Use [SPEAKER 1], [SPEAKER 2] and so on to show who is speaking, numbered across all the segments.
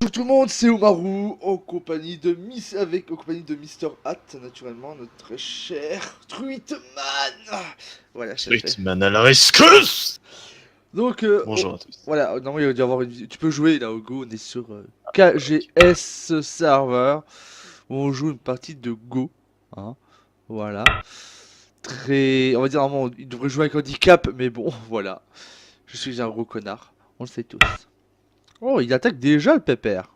[SPEAKER 1] Bonjour tout le monde, c'est Omaru, en compagnie de Mr. Hat, naturellement, notre cher Truitman. Voilà, c'est fait.
[SPEAKER 2] Truitman à la rescousse.
[SPEAKER 1] Donc,
[SPEAKER 2] Bonjour à tous.
[SPEAKER 1] voilà, normalement il va dû avoir tu peux jouer là au Go, on est sur KGS server, où on joue une partie de Go. Hein, voilà. Très... On va dire normalement, il devrait jouer avec handicap, mais bon, voilà. Je suis un gros connard, on le sait tous. Oh, il attaque déjà le pépère.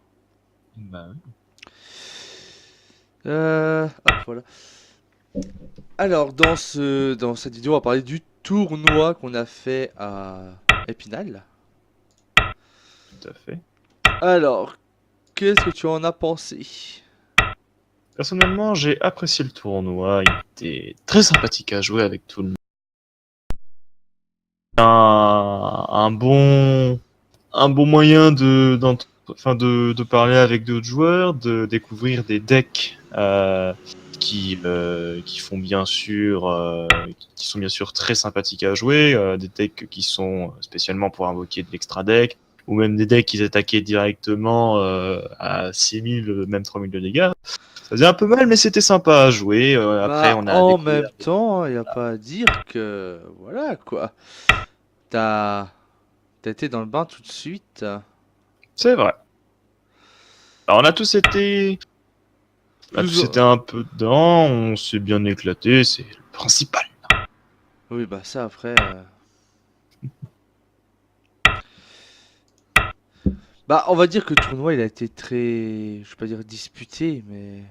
[SPEAKER 2] Bah oui.
[SPEAKER 1] Hop, voilà. Alors, dans cette vidéo, on va parler du tournoi qu'on a fait à Épinal.
[SPEAKER 2] Tout à fait.
[SPEAKER 1] Alors, qu'est-ce que tu en as pensé?
[SPEAKER 2] Personnellement, j'ai apprécié le tournoi. Il était très sympathique à jouer avec tout le monde. Un bon moyen de parler avec d'autres joueurs, de découvrir des decks qui font bien sûr, qui sont bien sûr très sympathiques à jouer, des decks qui sont spécialement pour invoquer de l'extra deck, ou même des decks qui attaquaient directement à 6000, même 3000 de dégâts. Ça faisait un peu mal, mais c'était sympa à jouer. Après,
[SPEAKER 1] Bah,
[SPEAKER 2] on a
[SPEAKER 1] en
[SPEAKER 2] découvert.
[SPEAKER 1] même temps, il n'y a pas à dire que... Voilà, quoi. T'as... T'as été dans le bain tout de suite.
[SPEAKER 2] C'est vrai. Alors, on a
[SPEAKER 1] Plus...
[SPEAKER 2] tous été un peu dedans, on s'est bien éclaté, c'est le principal.
[SPEAKER 1] Oui, bah ça, après... Bah, on va dire que le tournoi, il a été très... Je vais pas dire disputé, mais...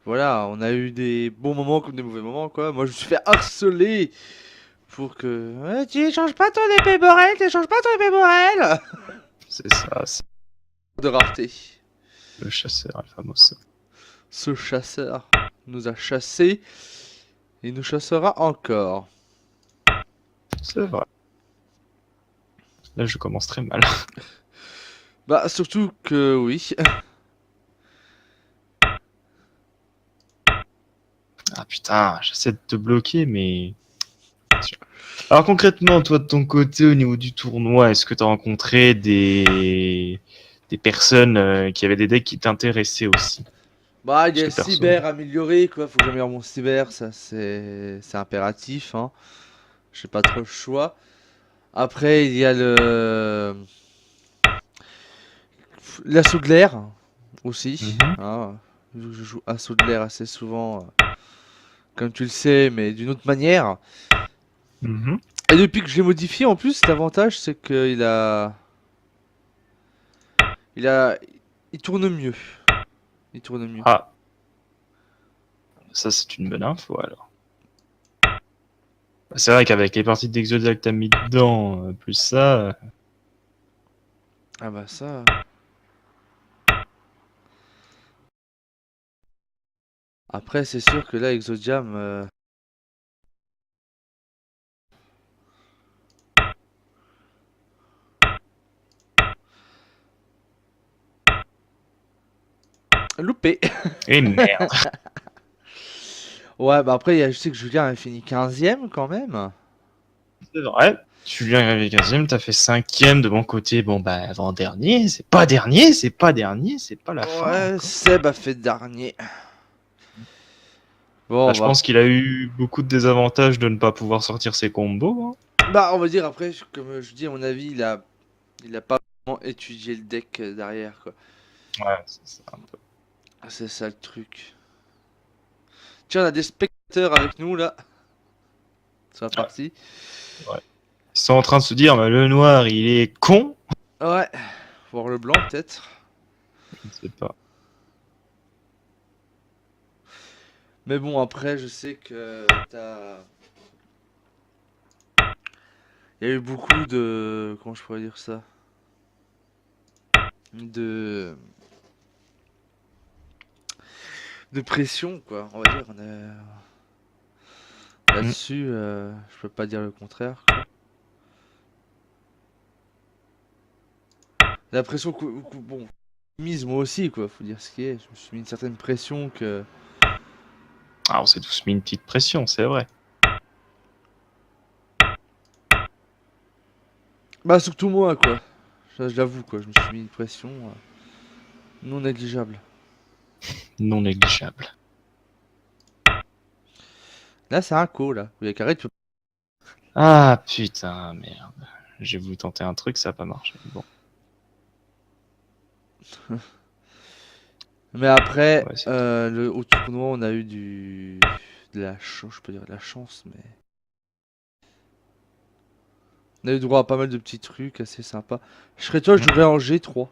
[SPEAKER 1] Voilà, on a eu des bons moments comme des mauvais moments, quoi. Moi, je me suis fait harceler pour que... Ouais, tu échanges pas ton épée Borel, tu échanges pas ton épée Borel.
[SPEAKER 2] C'est ça, c'est
[SPEAKER 1] De rareté.
[SPEAKER 2] le chasseur, le fameux.
[SPEAKER 1] Ce chasseur nous a chassés et nous chassera encore.
[SPEAKER 2] C'est vrai. Là, je commence très mal.
[SPEAKER 1] Bah, surtout que oui.
[SPEAKER 2] Ah putain, j'essaie de te bloquer, mais... Alors concrètement, toi de ton côté, au niveau du tournoi, est-ce que tu as rencontré des personnes qui avaient des decks qui t'intéressaient aussi?
[SPEAKER 1] Bah, il y
[SPEAKER 2] Parce
[SPEAKER 1] a
[SPEAKER 2] que
[SPEAKER 1] le
[SPEAKER 2] perso...
[SPEAKER 1] cyber amélioré, quoi. Faut que j'améliore mon cyber, ça c'est impératif, hein. J'ai pas trop le choix. Après, il y a le l'assaut de l'air aussi.
[SPEAKER 2] Mhm,
[SPEAKER 1] Hein. Je joue assaut de l'air assez souvent, comme tu le sais, mais d'une autre manière.
[SPEAKER 2] mhm.
[SPEAKER 1] Et depuis que je l'ai modifié, en plus, l'avantage c'est il a, il tourne mieux. Il tourne mieux.
[SPEAKER 2] Ah, ça c'est une bonne info alors. C'est vrai qu'avec les parties d'Exodia que t'as mis dedans, plus ça...
[SPEAKER 1] Ah bah ça. Après, c'est sûr que là, Exodiam, loupé.
[SPEAKER 2] Et merde.
[SPEAKER 1] Ouais, bah après, je sais que Julien a fini 15ème quand même.
[SPEAKER 2] C'est vrai. Tu viens arriver 15e, t'as fait 5e de mon côté. Bon, bah, avant-dernier, c'est pas dernier, c'est pas dernier, c'est pas la fin
[SPEAKER 1] Ouais,
[SPEAKER 2] encore.
[SPEAKER 1] Seb a fait dernier.
[SPEAKER 2] Bah,
[SPEAKER 1] Bon,
[SPEAKER 2] je pense
[SPEAKER 1] bah,
[SPEAKER 2] qu'il a eu beaucoup de désavantages de ne pas pouvoir sortir ses combos.
[SPEAKER 1] bah, on va dire après, comme je dis, à mon avis, il a pas vraiment étudié le deck derrière, quoi.
[SPEAKER 2] Hein. Ouais, c'est ça.
[SPEAKER 1] C'est ça le truc. Tiens, on a des spectateurs avec nous là. C'est la
[SPEAKER 2] Ouais,
[SPEAKER 1] partie.
[SPEAKER 2] ouais. Ils sont en train de se dire, bah, le noir, il est con.
[SPEAKER 1] Ouais, voir le blanc peut-être.
[SPEAKER 2] Je ne sais pas.
[SPEAKER 1] Mais bon, après, je sais que t'as. Il y a eu beaucoup de. Comment je pourrais dire ça? De. De pression, quoi. On va dire.
[SPEAKER 2] Hmm.
[SPEAKER 1] Là-dessus, je peux pas dire le contraire, quoi. La pression bon, mise moi aussi, quoi. Faut dire ce qui est. Je me suis mis une certaine pression que.
[SPEAKER 2] Ah, on s'est tous mis une petite pression, c'est vrai.
[SPEAKER 1] Bah, surtout moi, quoi. Ça, je l'avoue, quoi. Je me suis mis une pression non négligeable.
[SPEAKER 2] Non négligeable.
[SPEAKER 1] Là, c'est un co, là. Il y a carré, tu peux...
[SPEAKER 2] Ah putain, merde. J'ai voulu tenter un truc, ça a pas marché. Bon,
[SPEAKER 1] Mais après,
[SPEAKER 2] ouais, c'est
[SPEAKER 1] au tournoi, on a eu de la chance, je peux dire de la chance, mais... On a eu droit à pas mal de petits trucs assez sympas. Je serais toi, je jouerais en G3.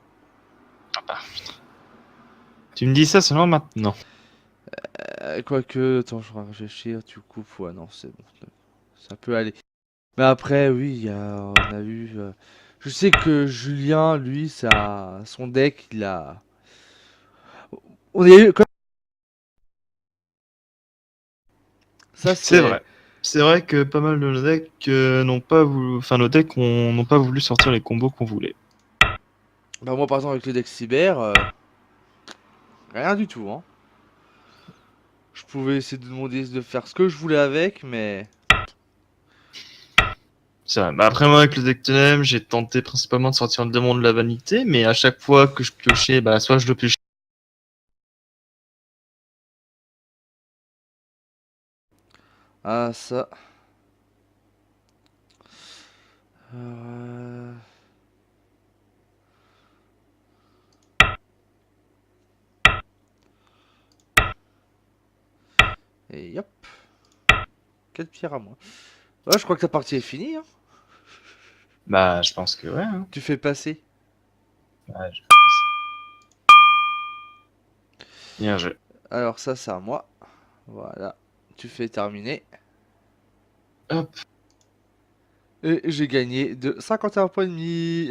[SPEAKER 2] Tu me dis ça seulement maintenant.
[SPEAKER 1] Quoique, attends, je vais réfléchir, tu coupes, ouais, non, c'est bon. Ça peut aller. Mais après, oui, on a eu... je sais que Julien, lui, son deck, il a... On a eu... Ça,
[SPEAKER 2] C'est
[SPEAKER 1] c'est...
[SPEAKER 2] vrai. C'est vrai que pas mal de nos decks n'ont pas voulu, enfin nos decks n'ont pas voulu sortir les combos qu'on voulait.
[SPEAKER 1] Bah moi, par exemple, avec le deck cyber, rien du tout, hein. Je pouvais essayer de demander de faire ce que je voulais avec, mais...
[SPEAKER 2] C'est vrai. Bah après moi avec le deck Totem, j'ai tenté principalement de sortir le démon de la vanité, mais à chaque fois que je piochais, bah soit je le piochais.
[SPEAKER 1] Ah, ça... Euh, Et hop. 4 pierres à moi. Ouais, je crois que ta partie est finie, hein.
[SPEAKER 2] Bah je pense que ouais. Hein.
[SPEAKER 1] Tu fais passer.
[SPEAKER 2] Bah, bien joué.
[SPEAKER 1] Alors ça, c'est à moi. Voilà. Tu fais terminer.
[SPEAKER 2] Hop.
[SPEAKER 1] Et j'ai gagné de 51 points et demi.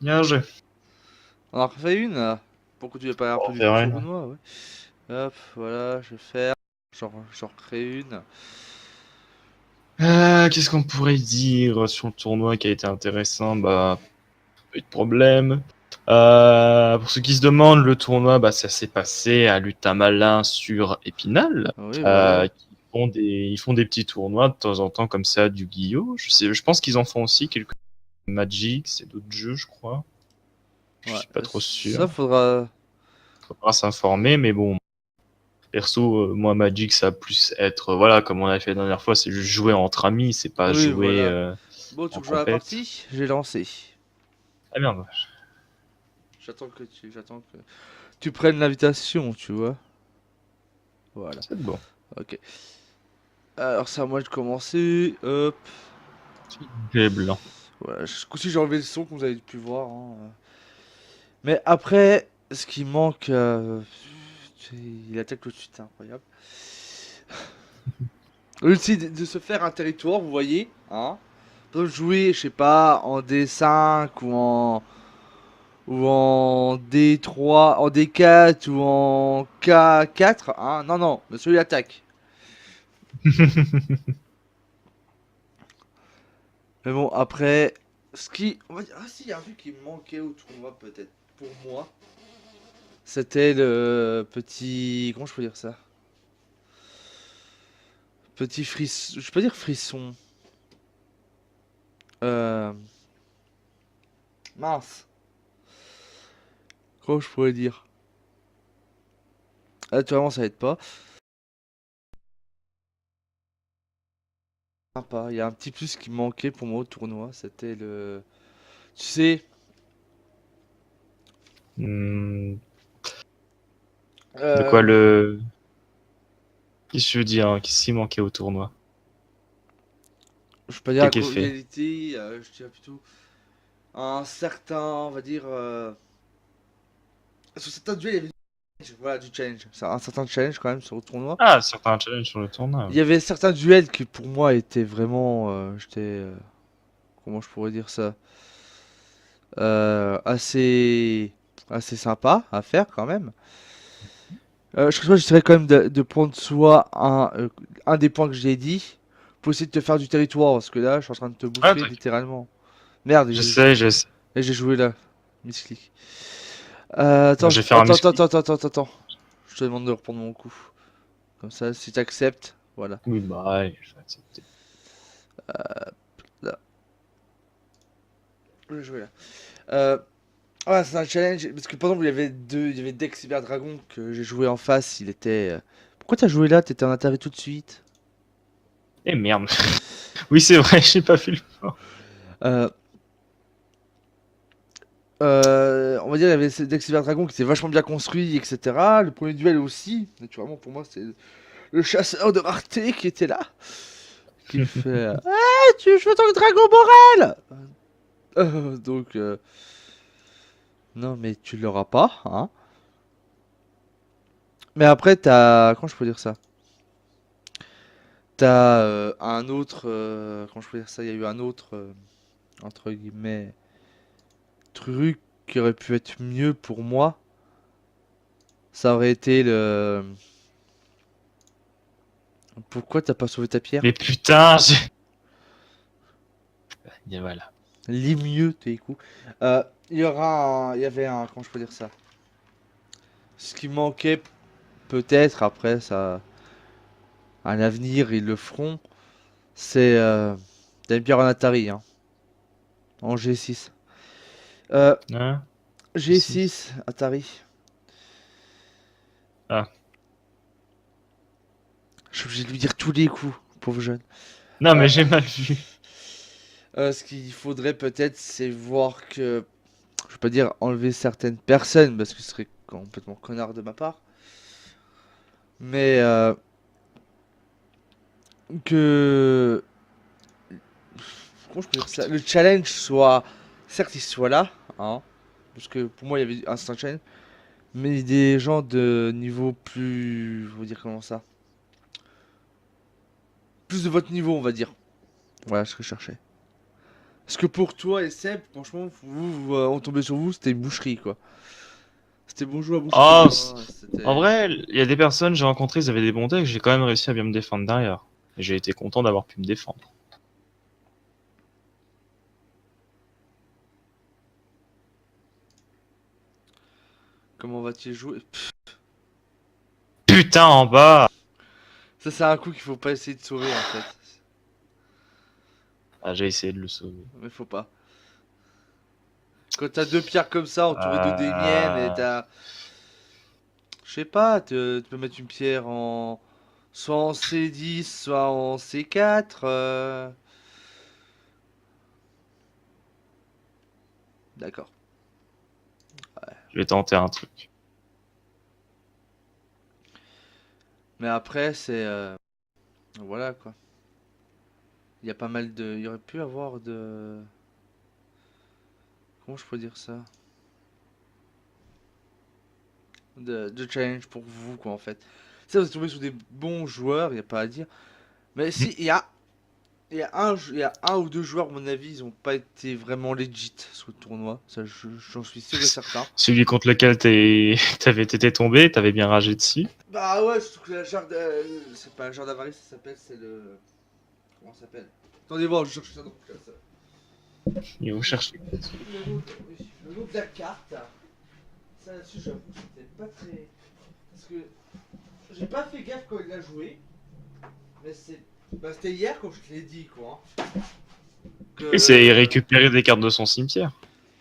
[SPEAKER 2] Bien joué.
[SPEAKER 1] On en refait une là. Pour que tu aies pas un
[SPEAKER 2] On
[SPEAKER 1] peu
[SPEAKER 2] va
[SPEAKER 1] du
[SPEAKER 2] faire une.
[SPEAKER 1] tournoi, ouais. Hop, voilà, je vais faire. J'en recrée une.
[SPEAKER 2] Qu'est-ce qu'on pourrait dire sur le tournoi qui a été intéressant? Bah, pas eu de problème. Pour ceux qui se demandent, le tournoi, bah, ça s'est passé à Lutamalin sur Épinal.
[SPEAKER 1] Oui, voilà.
[SPEAKER 2] Ils font des petits tournois de temps en temps comme ça du Guillot. Je pense qu'ils en font aussi quelques Magic, c'est d'autres jeux, je crois. Je
[SPEAKER 1] Ouais.
[SPEAKER 2] suis pas trop
[SPEAKER 1] Ça
[SPEAKER 2] sûr.
[SPEAKER 1] faudra.
[SPEAKER 2] Faudra s'informer, mais bon. Perso, moi, Magic, ça va plus être, voilà, comme on a fait la dernière fois, c'est juste jouer entre amis, c'est pas
[SPEAKER 1] Oui,
[SPEAKER 2] jouer
[SPEAKER 1] voilà. Bon, tu
[SPEAKER 2] en
[SPEAKER 1] veux jouer à la
[SPEAKER 2] compète.
[SPEAKER 1] partie? J'ai lancé.
[SPEAKER 2] Ah merde.
[SPEAKER 1] J'attends que tu prennes l'invitation, tu vois. Voilà.
[SPEAKER 2] C'est bon.
[SPEAKER 1] Ok. Alors, c'est à moi de commencer. Hop.
[SPEAKER 2] J'ai blanc.
[SPEAKER 1] Voilà. Ce coup-ci, j'ai enlevé le son, comme vous avez pu voir, hein. Mais après, ce qui manque. Il attaque tout de suite, c'est incroyable. Au lieu de se faire un territoire, vous voyez, hein. Par exemple, jouer, je sais pas, en D5 ou en D3, en D4 ou en K4, hein. Non, non, monsieur il attaque. Mais bon, après, on va dire, ah si, il y a un truc qui me manquait au tournoi peut-être, pour moi. C'était le petit, comment je peux dire ça? Petit frisson, je peux dire frisson. Euh, Mince, comment je pourrais dire? Actuellement, ça aide pas. Sympa. Il y a un petit plus qui me manquait pour moi au tournoi, c'était le... Tu sais,
[SPEAKER 2] Hmm, de quoi
[SPEAKER 1] euh,
[SPEAKER 2] le. Qu'est-ce que je veux dire? Hein, qu'est-ce qui manquait au tournoi?
[SPEAKER 1] je peux dire la
[SPEAKER 2] Quel effet?
[SPEAKER 1] convivialité, je dirais plutôt un certain, on va dire... Sur certains duels, il y avait voilà, du challenge. C'est un certain challenge quand même sur le tournoi.
[SPEAKER 2] Ah, certains challenges sur le tournoi.
[SPEAKER 1] Il y avait certains duels qui pour moi étaient vraiment... comment je pourrais dire ça? Assez... assez sympa à faire quand même. Je dirais quand même de prendre soit un des points que j'ai dit pour essayer de te faire du territoire parce que là je suis en train de te
[SPEAKER 2] Ah,
[SPEAKER 1] bouffer
[SPEAKER 2] t'inquiète.
[SPEAKER 1] littéralement. Merde,
[SPEAKER 2] Je sais, je sais.
[SPEAKER 1] j'ai joué là. Misclick.
[SPEAKER 2] Bon,
[SPEAKER 1] Attends,
[SPEAKER 2] je vais faire un muscli.
[SPEAKER 1] attends. Je te demande de reprendre mon coup. Comme ça, si t'acceptes, voilà.
[SPEAKER 2] Oui, bah, allez, je vais accepter.
[SPEAKER 1] Là. Je vais jouer là. Euh, Ah, c'est un challenge. Parce que par exemple, il y avait Dex Cyber Dragon que j'ai joué en face. Il était. Pourquoi t'as joué là? T'étais en interview tout de suite.
[SPEAKER 2] Eh merde. Oui, c'est vrai, j'ai pas fait le point.
[SPEAKER 1] Euh, on va dire, il y avait Dex Cyber Dragon qui était vachement bien construit, etc. Le premier duel aussi. Naturellement, pour moi, c'est le chasseur de rareté qui était là. Qui fait. Je veux ton dragon Borel! Donc. Non, mais tu l'auras pas, hein. Mais après, t'as. Comment je peux dire ça? T'as un autre. Comment je peux dire ça? Il y a eu un autre. Entre guillemets. Truc qui aurait pu être mieux pour moi. Ça aurait été le. Pourquoi t'as pas sauvé ta pierre?
[SPEAKER 2] Mais putain, et voilà.
[SPEAKER 1] Lis mieux tes coups. Il y avait un. Comment je peux dire ça? Ce qui manquait, peut-être, après, ça. À l'avenir, ils le feront. C'est. T'as une pierre en Atari, hein. En G6. Euh,
[SPEAKER 2] Hein? Si.
[SPEAKER 1] G6, Atari.
[SPEAKER 2] Ah.
[SPEAKER 1] Je suis obligé de lui dire tous les coups, pauvre jeune.
[SPEAKER 2] Non,
[SPEAKER 1] Euh,
[SPEAKER 2] mais j'ai mal vu.
[SPEAKER 1] ce qu'il faudrait peut-être, c'est voir que. Je veux pas dire enlever certaines personnes, parce que ce serait complètement connard de ma part. Mais que. Comment je peux
[SPEAKER 2] Oh,
[SPEAKER 1] dire ça?
[SPEAKER 2] putain.
[SPEAKER 1] Le challenge soit. Certes, il soit là, hein. Parce que pour moi, il y avait un certain challenge. Mais des gens de niveau plus. Je veux dire comment ça? Plus de votre niveau, on va dire. Voilà ce que je cherchais. Parce que pour toi et Seb, franchement, on tombait sur vous, c'était une boucherie, quoi. C'était bonjour à boucherie,
[SPEAKER 2] Oh,
[SPEAKER 1] quoi.
[SPEAKER 2] en
[SPEAKER 1] C'était.
[SPEAKER 2] vrai, il y a des personnes, j'ai rencontré, ils avaient des bons decks, j'ai quand même réussi à bien me défendre derrière. Et j'ai été content d'avoir pu me défendre.
[SPEAKER 1] Comment va-t-il jouer?
[SPEAKER 2] Putain, en bas!
[SPEAKER 1] Ça, c'est un coup qu'il faut pas essayer de sauver, en fait.
[SPEAKER 2] Ah, j'ai essayé de le sauver.
[SPEAKER 1] Mais faut pas. Quand t'as deux pierres comme ça, entourées de des miennes, et
[SPEAKER 2] Euh...
[SPEAKER 1] t'as. Je sais pas, tu peux mettre une pierre en. Soit en C10, soit en C4. D'accord.
[SPEAKER 2] Je vais tenter un truc.
[SPEAKER 1] Mais après, c'est. Voilà, quoi. Il y a pas mal de. Il y aurait pu avoir de. Comment je peux dire ça? De challenge pour vous, quoi, en fait. Ça, vous êtes tombé sur des bons joueurs, il n'y a pas à dire. Mais si, il y a un ou deux joueurs, à mon avis, ils ont pas été vraiment legit sur le tournoi. Ça, j'en suis sûr et certain.
[SPEAKER 2] Celui contre lequel t'avais été tombé, t'avais bien ragé dessus.
[SPEAKER 1] Bah ouais, surtout que la jarre c'est pas la jarre d'avarice, ça s'appelle, c'est le. Comment ça s'appelle? Attendez voir, je cherche ça dans le cas,
[SPEAKER 2] Et vous cherchez.
[SPEAKER 1] oui, le nom de la carte. Ça là-dessus, j'avoue, c'était pas très. Parce que j'ai pas fait gaffe quand il a joué. Mais c'est. Bah, c'était hier quand je te l'ai dit, quoi, hein.
[SPEAKER 2] Oui, c'est
[SPEAKER 1] Que.
[SPEAKER 2] récupérer des cartes de son cimetière.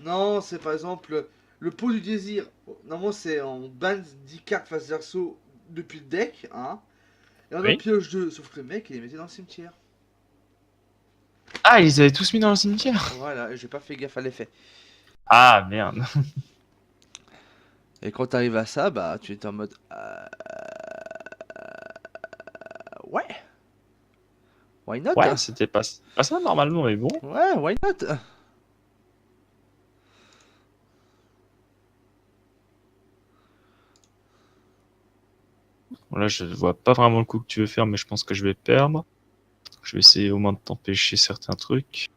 [SPEAKER 1] Non, c'est par exemple le pot du désir. Normalement, c'est on ban 10 cartes face verso depuis le deck, hein. Et on en
[SPEAKER 2] Oui.
[SPEAKER 1] pioche 2. Sauf que le mec, il les mettait dans le cimetière.
[SPEAKER 2] Ah, ils les avaient tous mis dans le cimetière.
[SPEAKER 1] Voilà, et j'ai pas fait gaffe à l'effet.
[SPEAKER 2] Ah, merde.
[SPEAKER 1] Et quand t'arrives à ça, bah, tu es en mode. Ouais, why not?
[SPEAKER 2] Ouais, c'était pas ça normalement, mais bon.
[SPEAKER 1] Ouais, why not?
[SPEAKER 2] Là, je vois pas vraiment le coup que tu veux faire, mais je pense que je vais perdre. Je vais essayer au moins de t'empêcher certains trucs.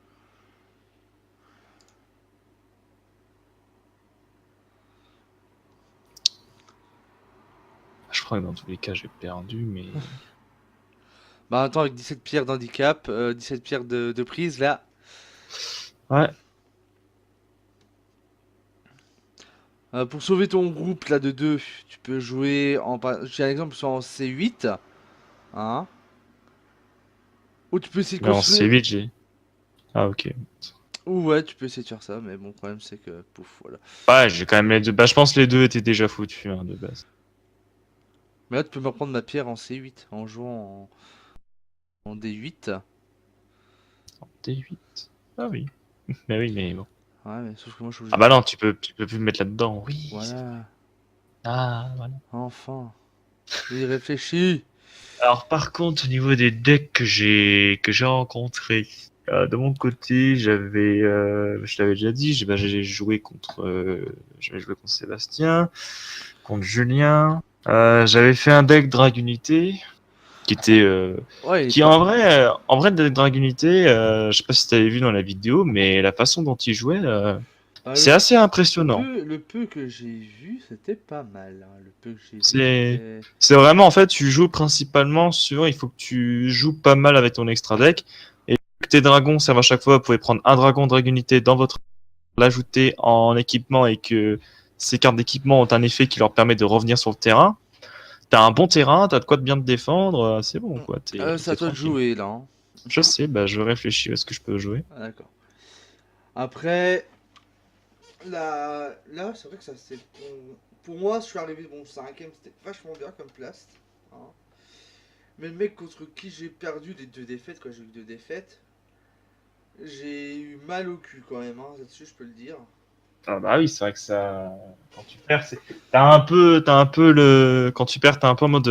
[SPEAKER 2] Je crois que dans tous les cas, j'ai perdu, mais...
[SPEAKER 1] Bah, en même temps, avec 17 pierres d'handicap, 17 pierres de prise, là.
[SPEAKER 2] Ouais,
[SPEAKER 1] Pour sauver ton groupe là de 2, tu peux jouer en. J'ai un exemple, soit en C8, hein. Ou tu peux essayer de
[SPEAKER 2] mais en
[SPEAKER 1] construire.
[SPEAKER 2] C8, j'ai... Ah, ok.
[SPEAKER 1] Ou ouais, tu peux essayer de faire ça, mais bon, le problème c'est que, pouf, voilà.
[SPEAKER 2] Ouais, j'ai quand même les deux. Bah, je pense que les deux étaient déjà foutus hein, de base.
[SPEAKER 1] Mais là, tu peux me reprendre ma pierre en C8, en jouant en D8.
[SPEAKER 2] T8. Ah oui. Mais oui, mais bon.
[SPEAKER 1] Ouais, mais sauf que moi je suis
[SPEAKER 2] Ah
[SPEAKER 1] obligé
[SPEAKER 2] bah
[SPEAKER 1] de...
[SPEAKER 2] non, tu peux plus me mettre là-dedans. Oui.
[SPEAKER 1] Voilà,
[SPEAKER 2] Ah, voilà.
[SPEAKER 1] enfin. Il réfléchit.
[SPEAKER 2] Alors par contre, au niveau des decks que j'ai rencontrés, de mon côté, je l'avais déjà dit, j'avais joué contre Sébastien, contre Julien. J'avais fait un deck Dragunité qui était,
[SPEAKER 1] Ouais, il est
[SPEAKER 2] qui
[SPEAKER 1] pas...
[SPEAKER 2] en vrai, le deck Dragunité, je sais pas si tu avais vu dans la vidéo, mais la façon dont il jouait,
[SPEAKER 1] Ah,
[SPEAKER 2] c'est assez impressionnant.
[SPEAKER 1] le peu que j'ai vu, c'était pas mal, hein. Le peu que j'ai vu,
[SPEAKER 2] C'est
[SPEAKER 1] c'était...
[SPEAKER 2] c'est vraiment en fait tu joues principalement sur il faut que tu joues pas mal avec ton extra deck et que tes dragons servent à chaque fois, vous pouvez prendre un dragon dragunité dans votre l'ajouter en équipement et que ces cartes d'équipement ont un effet qui leur permet de revenir sur le terrain. T'as un bon terrain, t'as de quoi de bien te défendre, c'est bon quoi,
[SPEAKER 1] C'est à
[SPEAKER 2] t'es
[SPEAKER 1] toi de
[SPEAKER 2] tranquille.
[SPEAKER 1] jouer, là, hein.
[SPEAKER 2] Je sais, bah je réfléchis à ce que je peux jouer.
[SPEAKER 1] Ah, d'accord. Après, là, c'est vrai que ça c'est... Pour moi, je suis arrivé, bon, cinquième, c'était vachement bien comme place, hein. Mais le mec contre qui j'ai perdu les deux défaites, quoi, j'ai eu deux défaites, j'ai eu mal au cul quand même, hein, là-dessus, je peux le dire.
[SPEAKER 2] Ah bah oui, c'est vrai que ça quand tu perds, quand tu perds, t'as un peu en mode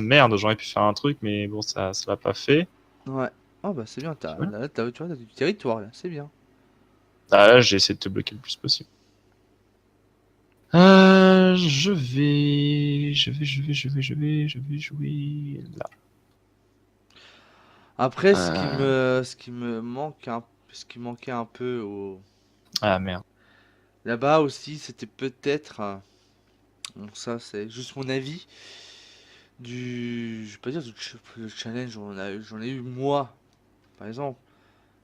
[SPEAKER 2] merde, j'aurais pu faire un truc mais bon ça l'a pas fait.
[SPEAKER 1] Ouais. Oh bah c'est bien,
[SPEAKER 2] Puis voilà.
[SPEAKER 1] là, tu vois, t'as du territoire là, c'est bien.
[SPEAKER 2] Ah, là, j'ai essayé de te bloquer le plus possible. Je vais jouer là.
[SPEAKER 1] Après,
[SPEAKER 2] Euh,
[SPEAKER 1] ce qui me manque ce qui manquait un peu
[SPEAKER 2] Ah merde.
[SPEAKER 1] là-bas aussi, c'était peut-être, bon ça c'est juste mon avis, je vais pas dire le challenge, j'en ai eu moi, par exemple,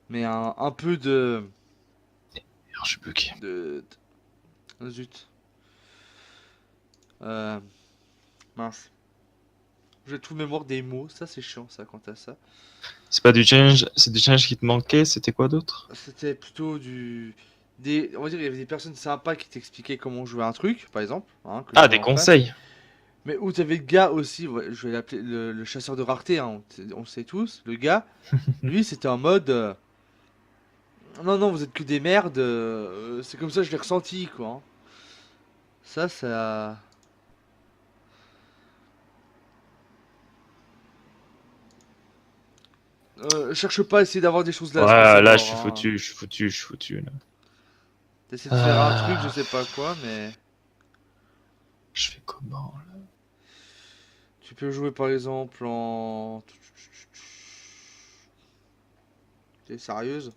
[SPEAKER 1] mais un peu
[SPEAKER 2] Alors, je suis bloqué.
[SPEAKER 1] zut, euh, mince, j'ai tout mémoire des mots, ça c'est chiant ça quant à ça.
[SPEAKER 2] C'est pas du challenge, c'est du challenge qui te manquait, c'était quoi d'autre?
[SPEAKER 1] C'était plutôt on va dire, il y avait des personnes sympas qui t'expliquaient comment jouer un truc, par exemple, hein, que
[SPEAKER 2] Ah,
[SPEAKER 1] j'avais
[SPEAKER 2] des
[SPEAKER 1] en face.
[SPEAKER 2] conseils.
[SPEAKER 1] Mais où t'avais le gars aussi, ouais, je vais l'appeler le chasseur de rareté, hein, on le sait tous. Le gars, lui, c'était en mode, non, non, vous êtes que des merdes, c'est comme ça que je l'ai ressenti, quoi, hein. Ça. Cherche pas à essayer d'avoir des choses là, space
[SPEAKER 2] Ouais, là,
[SPEAKER 1] Savor, hein.
[SPEAKER 2] je suis foutu, là.
[SPEAKER 1] T'essaies de faire un truc, je
[SPEAKER 2] Ah,
[SPEAKER 1] sais pas quoi, mais.
[SPEAKER 2] je fais comment, là?
[SPEAKER 1] Tu peux jouer par exemple en. T'es sérieuse?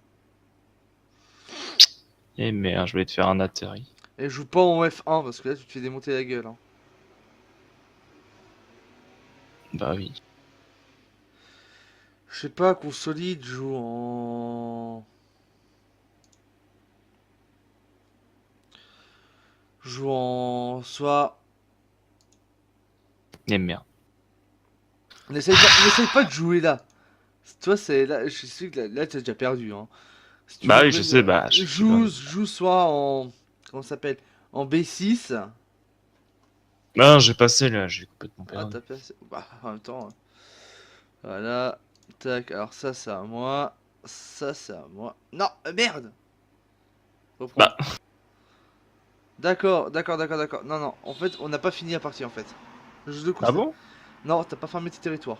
[SPEAKER 2] Eh merde, je voulais te faire un atterri.
[SPEAKER 1] Et joue pas en F1 parce que là tu te fais démonter la gueule, hein.
[SPEAKER 2] Bah oui.
[SPEAKER 1] Je sais pas, consolide, joue en. Joue en. Soit.
[SPEAKER 2] Eh merde.
[SPEAKER 1] N'essaye pas de jouer là. Toi, c'est là. Je sais que là t'as déjà perdu, hein. Si tu
[SPEAKER 2] Bah
[SPEAKER 1] veux
[SPEAKER 2] oui, je sais,
[SPEAKER 1] revenir.
[SPEAKER 2] bah, je suis dans les...
[SPEAKER 1] Joue soit en. Comment ça s'appelle? En B6.
[SPEAKER 2] Non, j'ai passé, là, j'ai complètement
[SPEAKER 1] Ah,
[SPEAKER 2] perdu.
[SPEAKER 1] t'as passé. Bah, en même temps, hein. Voilà. Tac, alors ça, c'est à moi. Ça, c'est à moi. Non, merde! Reprends.
[SPEAKER 2] Bah,
[SPEAKER 1] D'accord. Non, non, en fait, on n'a pas fini la partie en fait. Je le
[SPEAKER 2] ah
[SPEAKER 1] constate.
[SPEAKER 2] bon?
[SPEAKER 1] Non, t'as pas fermé tes territoires.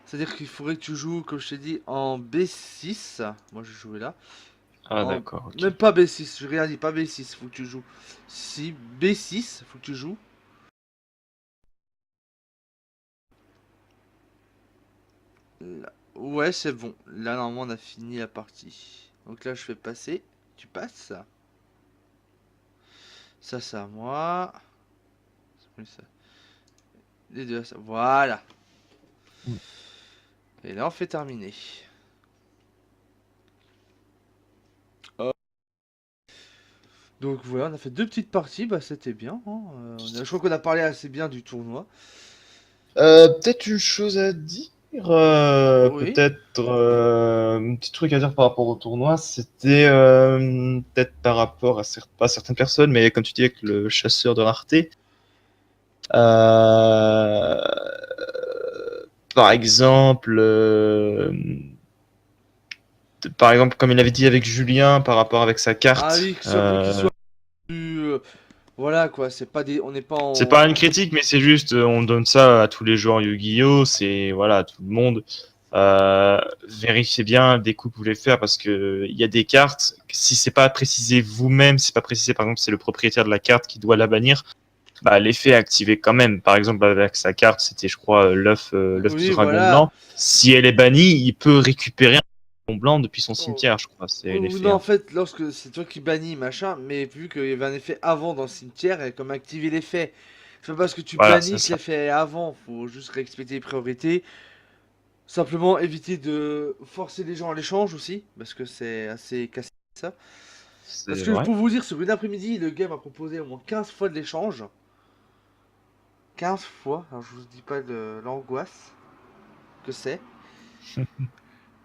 [SPEAKER 1] C'est-à-dire qu'il faudrait que tu joues, comme je t'ai dit, en B6. Moi, je jouais là.
[SPEAKER 2] Ah
[SPEAKER 1] En...
[SPEAKER 2] d'accord, ok.
[SPEAKER 1] Même pas B6, je rien dit, pas B6, faut que tu joues. Si, B6, faut que tu joues. Là. Ouais, c'est bon. Là, normalement, on a fini la partie. Donc là, je fais passer. Tu passes. Ça, c'est à moi. Oui, ça. Les deux, ça. Voilà.
[SPEAKER 2] Mm.
[SPEAKER 1] Et là, on fait terminer. Hop. Donc voilà, on a fait deux petites parties, bah c'était bien, hein. Je crois qu'on a parlé assez bien du tournoi.
[SPEAKER 2] Peut-être une chose à dire.
[SPEAKER 1] Oui.
[SPEAKER 2] peut-être un petit truc à dire par rapport au tournoi, c'était peut-être par rapport à pas certaines personnes, mais comme tu dis avec le chasseur de rareté. Euh, par exemple, comme il avait dit avec Julien par rapport avec sa
[SPEAKER 1] Ah
[SPEAKER 2] carte.
[SPEAKER 1] oui, qu'il soit plus. Voilà quoi, c'est pas des. On n'est pas
[SPEAKER 2] C'est pas une
[SPEAKER 1] en.
[SPEAKER 2] critique, mais c'est juste, on donne ça à tous les joueurs Yu-Gi-Oh! C'est voilà, tout le monde. Vérifiez bien des coups que vous voulez faire parce que il y a des cartes. Si c'est pas précisé vous-même, si c'est pas précisé par exemple c'est le propriétaire de la carte qui doit la bannir, bah l'effet est activé quand même. Par exemple avec sa carte, c'était je crois l'œuf du
[SPEAKER 1] Oui,
[SPEAKER 2] dragon
[SPEAKER 1] voilà.
[SPEAKER 2] blanc. Si elle est bannie, il peut récupérer un dragon blanc depuis son
[SPEAKER 1] Oh.
[SPEAKER 2] cimetière, je crois. C'est
[SPEAKER 1] Ou
[SPEAKER 2] l'effet,
[SPEAKER 1] non, en
[SPEAKER 2] hein.
[SPEAKER 1] fait, lorsque c'est toi qui bannis, machin, mais vu qu'il y avait un effet avant dans le cimetière, et comme activer l'effet. C'est pas parce que tu
[SPEAKER 2] Voilà, c'est
[SPEAKER 1] bannis que
[SPEAKER 2] ça.
[SPEAKER 1] l'effet est avant, faut juste respecter les priorités. Simplement éviter de forcer les gens à l'échange aussi, parce que c'est assez cassé ça. Parce
[SPEAKER 2] C'est
[SPEAKER 1] que
[SPEAKER 2] vrai.
[SPEAKER 1] pour vous dire, sur une après-midi, le game a proposé au moins 15 fois de l'échange. 15 fois, alors je vous dis pas de l'angoisse que c'est.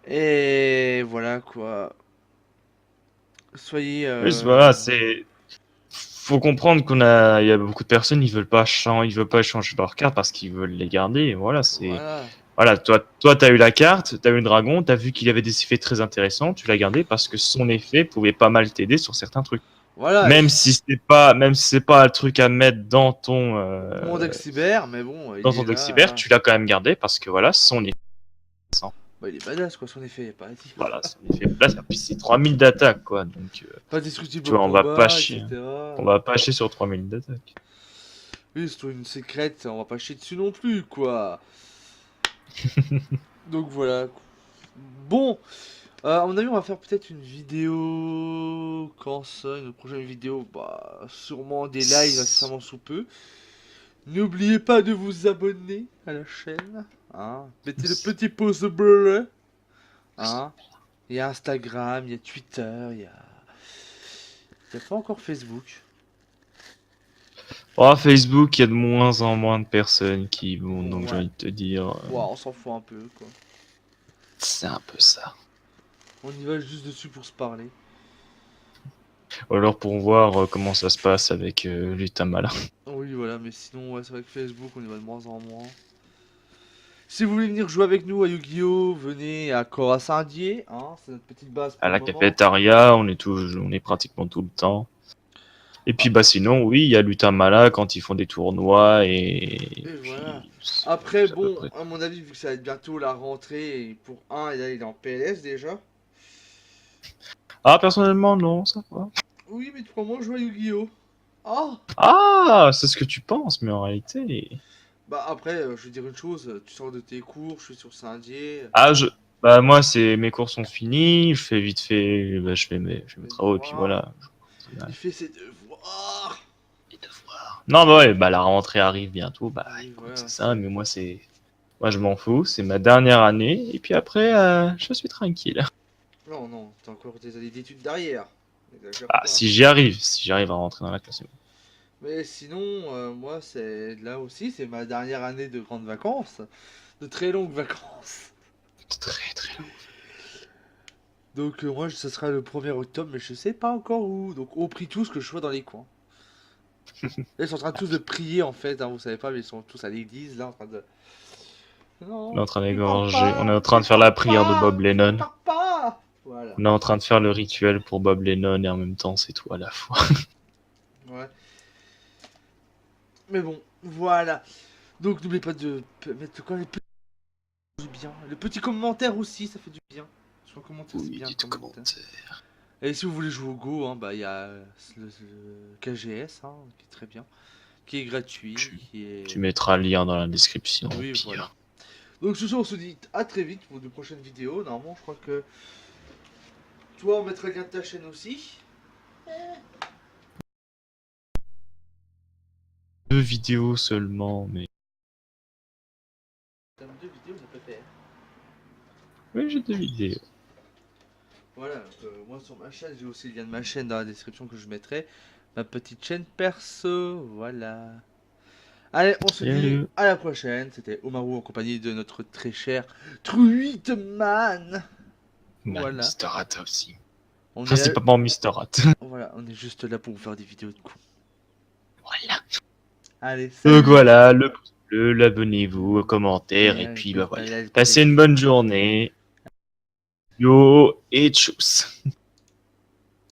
[SPEAKER 1] Et voilà quoi. Soyez.
[SPEAKER 2] Juste, voilà, c'est faut comprendre il y a beaucoup de personnes, ils veulent pas échanger leurs cartes parce qu'ils veulent les garder. Et voilà,
[SPEAKER 1] Voilà.
[SPEAKER 2] voilà, toi, t'as eu la carte, t'as eu le dragon, t'as vu qu'il avait des effets très intéressants, tu l'as gardé parce que son effet pouvait pas mal t'aider sur certains trucs.
[SPEAKER 1] Voilà, et
[SPEAKER 2] Même si c'est pas un truc à mettre
[SPEAKER 1] monde cyber, mais bon, il
[SPEAKER 2] dans
[SPEAKER 1] est
[SPEAKER 2] ton deck cyber,
[SPEAKER 1] là.
[SPEAKER 2] tu l'as quand même gardé parce que voilà, son effet,
[SPEAKER 1] Bah, il est badass quoi, son effet, pas à dire.
[SPEAKER 2] voilà, son effet place, puis c'est 3000 d'attaque, quoi. Donc,
[SPEAKER 1] Pas destructible
[SPEAKER 2] tu
[SPEAKER 1] au
[SPEAKER 2] vois,
[SPEAKER 1] combat, etc.
[SPEAKER 2] on va pas chier sur 3000 d'attaque.
[SPEAKER 1] Oui, c'est une secrète, on va pas chier dessus non plus, quoi. Donc voilà. Bon, à mon avis, on va faire peut-être une vidéo. Quand ça, une prochaine vidéo, bah, sûrement des lives incessamment sous peu. N'oubliez pas de vous abonner à la chaîne. Hein. Mettez le petit pouce bleu. Hein. Il y a Instagram, il y a Twitter, il y a pas encore Facebook.
[SPEAKER 2] Oh, Facebook, il y a de moins en moins de personnes qui vont, donc j'ai
[SPEAKER 1] Ouais.
[SPEAKER 2] envie de te dire,
[SPEAKER 1] Ouais, on s'en fout un peu, quoi.
[SPEAKER 2] c'est un peu ça.
[SPEAKER 1] On y va juste dessus pour se parler.
[SPEAKER 2] Ou alors pour voir comment ça se passe avec l'Utamala.
[SPEAKER 1] Oui, voilà, mais sinon, ouais, c'est vrai que Facebook, on y va de moins en moins. Si vous voulez venir jouer avec nous à Yu-Gi-Oh, venez à Cora Saint-Dié, hein, c'est notre petite base
[SPEAKER 2] À
[SPEAKER 1] pour le
[SPEAKER 2] la
[SPEAKER 1] moment.
[SPEAKER 2] cafétéria, on est pratiquement tout le temps. Et puis
[SPEAKER 1] Ah,
[SPEAKER 2] bah sinon, oui, il y a l'Utamala quand ils font des tournois et
[SPEAKER 1] et voilà.
[SPEAKER 2] puis
[SPEAKER 1] Après,
[SPEAKER 2] c'est à peu
[SPEAKER 1] bon,
[SPEAKER 2] près.
[SPEAKER 1] à mon avis, vu que ça va être bientôt la rentrée, et pour un, et là, il est en PLS déjà.
[SPEAKER 2] Ah, personnellement, non, ça va.
[SPEAKER 1] Oui, mais tu moi jouer à Yu-Gi-Oh! Ah!
[SPEAKER 2] Ah, c'est ce que tu penses, mais en réalité.
[SPEAKER 1] Bah après, je vais dire une chose, tu sors de tes cours, je suis sur Saint-Dié,
[SPEAKER 2] Ah, bah moi, mes cours sont finis, je fais vite fait, bah, je fais mes
[SPEAKER 1] mes
[SPEAKER 2] travaux et puis
[SPEAKER 1] devoirs,
[SPEAKER 2] voilà.
[SPEAKER 1] il fait ses devoirs!
[SPEAKER 2] Les devoirs. Non, bah ouais, bah la rentrée arrive bientôt, bah
[SPEAKER 1] Oui,
[SPEAKER 2] écoute,
[SPEAKER 1] voilà,
[SPEAKER 2] c'est ça,
[SPEAKER 1] c'est...
[SPEAKER 2] mais moi je m'en fous, c'est ma dernière année, et puis après, je suis tranquille.
[SPEAKER 1] Non, non, t'as encore des années d'études derrière. N'exagère
[SPEAKER 2] Ah,
[SPEAKER 1] pas.
[SPEAKER 2] si j'arrive à rentrer dans la classe.
[SPEAKER 1] Mais sinon, moi, c'est là aussi, c'est ma dernière année de grandes vacances, de très longues vacances.
[SPEAKER 2] C'est très très long.
[SPEAKER 1] Donc moi, ce sera le 1er octobre, mais je sais pas encore où. Donc on prie tous que je sois dans les coins. Là, ils sont en train tous de prier en fait, hein, vous savez pas, mais ils sont tous à l'église là en train de.
[SPEAKER 2] On est en
[SPEAKER 1] Non,
[SPEAKER 2] train
[SPEAKER 1] prépare
[SPEAKER 2] d'égorger, on est
[SPEAKER 1] pas,
[SPEAKER 2] en train de faire la
[SPEAKER 1] prépare
[SPEAKER 2] prière de
[SPEAKER 1] pas,
[SPEAKER 2] Bob Lennon.
[SPEAKER 1] prépare pas. Voilà.
[SPEAKER 2] On est en train de faire le rituel pour Bob Lennon et en même temps c'est tout à la fois.
[SPEAKER 1] Ouais. Mais bon, voilà. Donc n'oubliez pas de mettre quand les petits du bien. Le petit commentaire aussi, ça fait du bien. Sur le commentaire, c'est
[SPEAKER 2] Oui,
[SPEAKER 1] bien le
[SPEAKER 2] dites
[SPEAKER 1] commentaire.
[SPEAKER 2] commentaire.
[SPEAKER 1] Et si vous voulez jouer au Go, hein, bah il y a le KGS, hein, qui est très bien, qui est gratuit,
[SPEAKER 2] Tu,
[SPEAKER 1] qui est.
[SPEAKER 2] tu mettras le lien dans la description au
[SPEAKER 1] Oui, voilà.
[SPEAKER 2] pire.
[SPEAKER 1] Donc ce soir, on se dit à très vite pour de prochaines vidéos. Normalement, je crois que toi, on mettra le lien de ta chaîne aussi.
[SPEAKER 2] Deux vidéos seulement, mais
[SPEAKER 1] T'as deux vidéos, ça peut faire.
[SPEAKER 2] oui, j'ai deux vidéos.
[SPEAKER 1] Voilà, donc, moi sur ma chaîne, j'ai aussi le lien de ma chaîne dans la description que je mettrai. Ma petite chaîne perso, voilà. Allez, on se dit
[SPEAKER 2] Salut.
[SPEAKER 1] à la prochaine. C'était Omaru en compagnie de notre très cher Truitman. Voilà.
[SPEAKER 2] Mister Rat aussi.
[SPEAKER 1] On
[SPEAKER 2] Enfin,
[SPEAKER 1] est
[SPEAKER 2] c'est
[SPEAKER 1] là...
[SPEAKER 2] pas bon Mister Rat.
[SPEAKER 1] Voilà, on est juste là pour vous faire des vidéos de coups.
[SPEAKER 2] Voilà.
[SPEAKER 1] Allez, salut.
[SPEAKER 2] Donc voilà, le pouce bleu, l'abonnez-vous, le commentaire, et
[SPEAKER 1] Ouais,
[SPEAKER 2] puis
[SPEAKER 1] écoute,
[SPEAKER 2] bah voilà.
[SPEAKER 1] voilà le
[SPEAKER 2] Passez une bonne journée. Yo et tchuss.